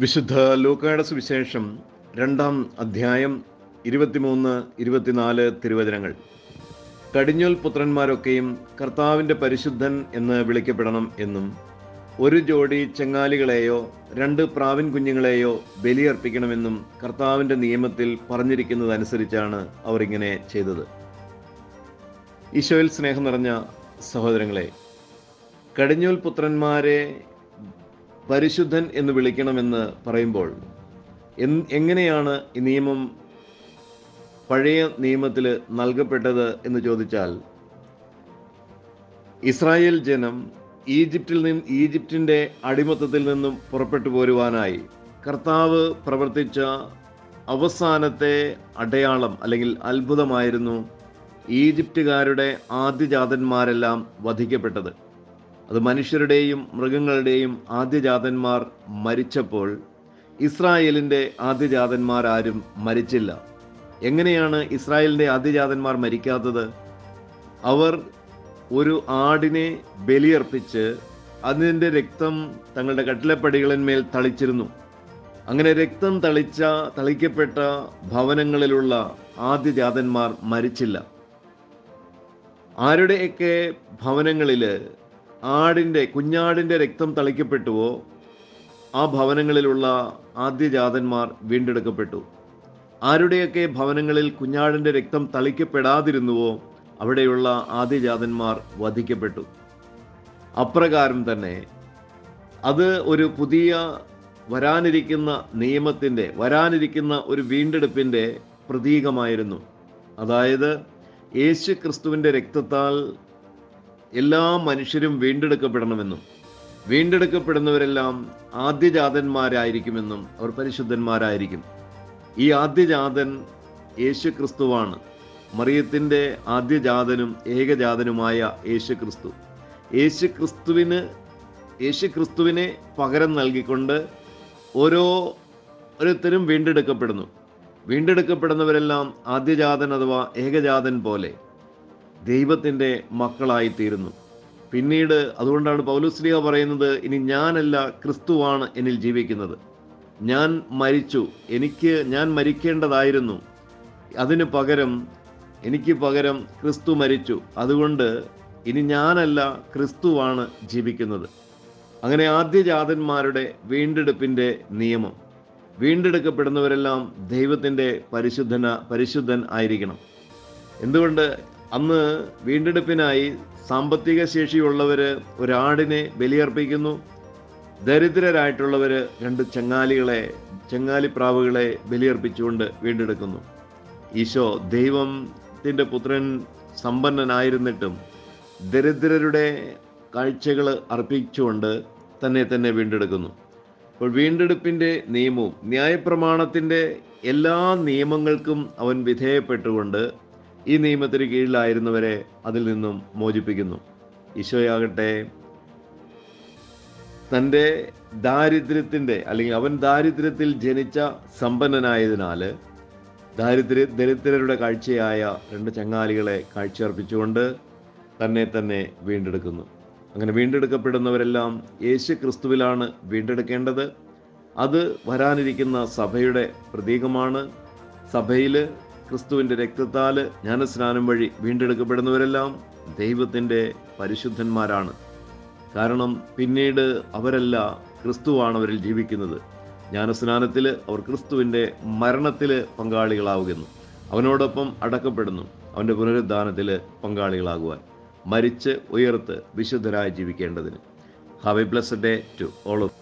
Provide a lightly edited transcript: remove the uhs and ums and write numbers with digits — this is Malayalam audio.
വിശുദ്ധ ലൂക്കായുടെ സുവിശേഷം 2-ാം അധ്യായം 23-24 തിരുവചനങ്ങൾ. കടിഞ്ഞൂൽ പുത്രന്മാരൊക്കെയും കർത്താവിൻ്റെ പരിശുദ്ധൻ എന്ന് വിളിക്കപ്പെടണം എന്നും ഒരു ജോഡി ചെങ്ങാലികളെയോ 2 പ്രാവിൻ കുഞ്ഞുങ്ങളെയോ ബലിയർപ്പിക്കണമെന്നും കർത്താവിൻ്റെ നിയമത്തിൽ പറഞ്ഞിരിക്കുന്നതനുസരിച്ചാണ് അവർ ഇങ്ങനെ ചെയ്തത്. ഈശോയിൽ സ്നേഹം നിറഞ്ഞ സഹോദരങ്ങളെ, കടിഞ്ഞൂൽ പുത്രന്മാരെ പരിശുദ്ധൻ എന്ന് വിളിക്കണമെന്ന് പറയുമ്പോൾ എങ്ങനെയാണ് ഈ നിയമം പഴയ നിയമത്തിൽ നൽകപ്പെട്ടത് എന്ന് ചോദിച്ചാൽ, ഇസ്രായേൽ ജനം ഈജിപ്തിൻ്റെ അടിമത്തത്തിൽ നിന്നും പുറപ്പെട്ടു പോരുവാനായി കർത്താവ് പ്രവർത്തിച്ച അവസാനത്തെ അടയാളം അല്ലെങ്കിൽ അത്ഭുതമായിരുന്നു ഈജിപ്തുകാരുടെ ആദ്യജാതന്മാരെല്ലാം വധിക്കപ്പെട്ടത്. അത് മനുഷ്യരുടെയും മൃഗങ്ങളുടെയും ആദ്യജാതന്മാർ മരിച്ചപ്പോൾ ഇസ്രായേലിൻ്റെ ആദ്യജാതന്മാരാരും മരിച്ചില്ല. എങ്ങനെയാണ് ഇസ്രായേലിൻ്റെ ആദ്യജാതന്മാർ മരിക്കാത്തത്? അവർ ഒരു ആടിനെ ബലിയർപ്പിച്ച് അതിൻ്റെ രക്തം തങ്ങളുടെ കട്ടിലപ്പടികളിന്മേൽ തളിച്ചിരുന്നു. അങ്ങനെ രക്തം തളിക്കപ്പെട്ട ഭവനങ്ങളിലുള്ള ആദ്യജാതന്മാർ മരിച്ചില്ല. ആരുടെയൊക്കെ ഭവനങ്ങളിൽ കുഞ്ഞാടിൻ്റെ രക്തം തളിക്കപ്പെട്ടുവോ ആ ഭവനങ്ങളിലുള്ള ആദ്യജാതന്മാർ വീണ്ടെടുക്കപ്പെട്ടു. ആരുടെയൊക്കെ ഭവനങ്ങളിൽ കുഞ്ഞാടിൻ്റെ രക്തം തളിക്കപ്പെടാതിരുന്നുവോ അവിടെയുള്ള ആദ്യജാതന്മാർ വധിക്കപ്പെട്ടു. അപ്രകാരം തന്നെ അത് ഒരു പുതിയ വരാനിരിക്കുന്ന ഒരു വീണ്ടെടുപ്പിൻ്റെ പ്രതീകമായിരുന്നു. അതായത് യേശു ക്രിസ്തുവിൻ്റെ രക്തത്താൽ എല്ലാ മനുഷ്യരും വീണ്ടെടുക്കപ്പെടണമെന്നും വീണ്ടെടുക്കപ്പെടുന്നവരെല്ലാം ആദ്യജാതന്മാരായിരിക്കുമെന്നും അവർ പരിശുദ്ധന്മാരായിരിക്കും. ഈ ആദ്യജാതൻ യേശു ക്രിസ്തുവാണ്. മറിയത്തിൻ്റെ ആദ്യജാതനും ഏകജാതനുമായ യേശു ക്രിസ്തു. യേശു ക്രിസ്തുവിനെ പകരം നൽകിക്കൊണ്ട് ഓരോരുത്തരും വീണ്ടെടുക്കപ്പെടുന്നവരെല്ലാം ആദ്യജാതൻ അഥവാ ഏകജാതൻ പോലെ ദൈവത്തിൻ്റെ മക്കളായിത്തീരുന്നു. പിന്നീട് അതുകൊണ്ടാണ് പൗലോസ്ലീഹ പറയുന്നത്, ഇനി ഞാനല്ല, ക്രിസ്തുവാണ് എന്നിൽ ജീവിക്കുന്നത്. ഞാൻ മരിച്ചു, ഞാൻ മരിക്കേണ്ടതായിരുന്നു, എനിക്ക് പകരം ക്രിസ്തു മരിച്ചു. അതുകൊണ്ട് ഇനി ഞാനല്ല, ക്രിസ്തുവാണ് ജീവിക്കുന്നത്. അങ്ങനെ ആദ്യജാതന്മാരുടെ വീണ്ടെടുപ്പിൻ്റെ നിയമം, വീണ്ടെടുക്കപ്പെടുന്നവരെല്ലാം ദൈവത്തിൻ്റെ പരിശുദ്ധൻ ആയിരിക്കണം. എന്തുകൊണ്ട്? അന്ന് വീണ്ടെടുപ്പിനായി സാമ്പത്തിക ശേഷിയുള്ളവർ ഒരാടിനെ ബലിയർപ്പിക്കുന്നു. ദരിദ്രരായിട്ടുള്ളവർ 2 ചെങ്ങാലിപ്രാവുകളെ ബലിയർപ്പിച്ചുകൊണ്ട് വീണ്ടെടുക്കുന്നു. ഈശോ ദൈവത്തിൻ്റെ പുത്രൻ സമ്പന്നനായിരുന്നിട്ടും ദരിദ്രരുടെ കാഴ്ചകൾ അർപ്പിച്ചുകൊണ്ട് തന്നെ വീണ്ടെടുക്കുന്നു. അപ്പോൾ വീണ്ടെടുപ്പിൻ്റെ നിയമവും ന്യായപ്രമാണത്തിൻ്റെ എല്ലാ നിയമങ്ങൾക്കും അവൻ വിധേയപ്പെട്ടുകൊണ്ട് ഈ നിയമത്തിന് കീഴിലായിരുന്നവരെ അതിൽ നിന്നും മോചിപ്പിക്കുന്നു. ഈശോയാകട്ടെ തൻ്റെ അവൻ ദാരിദ്ര്യത്തിൽ ജനിച്ച സമ്പന്നനായതിനാൽ ദരിദ്രരുടെ കാഴ്ചയായ 2 ചങ്ങാലികളെ കാഴ്ചയർപ്പിച്ചുകൊണ്ട് തന്നെ വീണ്ടെടുക്കുന്നു. അങ്ങനെ വീണ്ടെടുക്കപ്പെടുന്നവരെല്ലാം യേശു ക്രിസ്തുവിലാണ് വീണ്ടെടുക്കേണ്ടത്. അത് വരാനിരിക്കുന്ന സഭയുടെ പ്രതീകമാണ്. സഭയിൽ ക്രിസ്തുവിൻ്റെ രക്തത്താൽ ജ്ഞാനസ്നാനം വഴി വീണ്ടെടുക്കപ്പെടുന്നവരെല്ലാം ദൈവത്തിൻ്റെ പരിശുദ്ധന്മാരാണ്. കാരണം പിന്നീട് അവരല്ല, ക്രിസ്തുവാണ് അവരിൽ ജീവിക്കുന്നത്. ജ്ഞാനസ്നാനത്തിൽ അവർ ക്രിസ്തുവിൻ്റെ മരണത്തിൽ പങ്കാളികളാവുന്നു. അവനോടൊപ്പം അടക്കപ്പെടുന്നു. അവൻ്റെ പുനരുദ്ധാനത്തിൽ പങ്കാളികളാകുവാൻ, മരിച്ച് ഉയർത്ത് വിശുദ്ധരായി ജീവിക്കേണ്ടതിന്. Have a blessed day to all of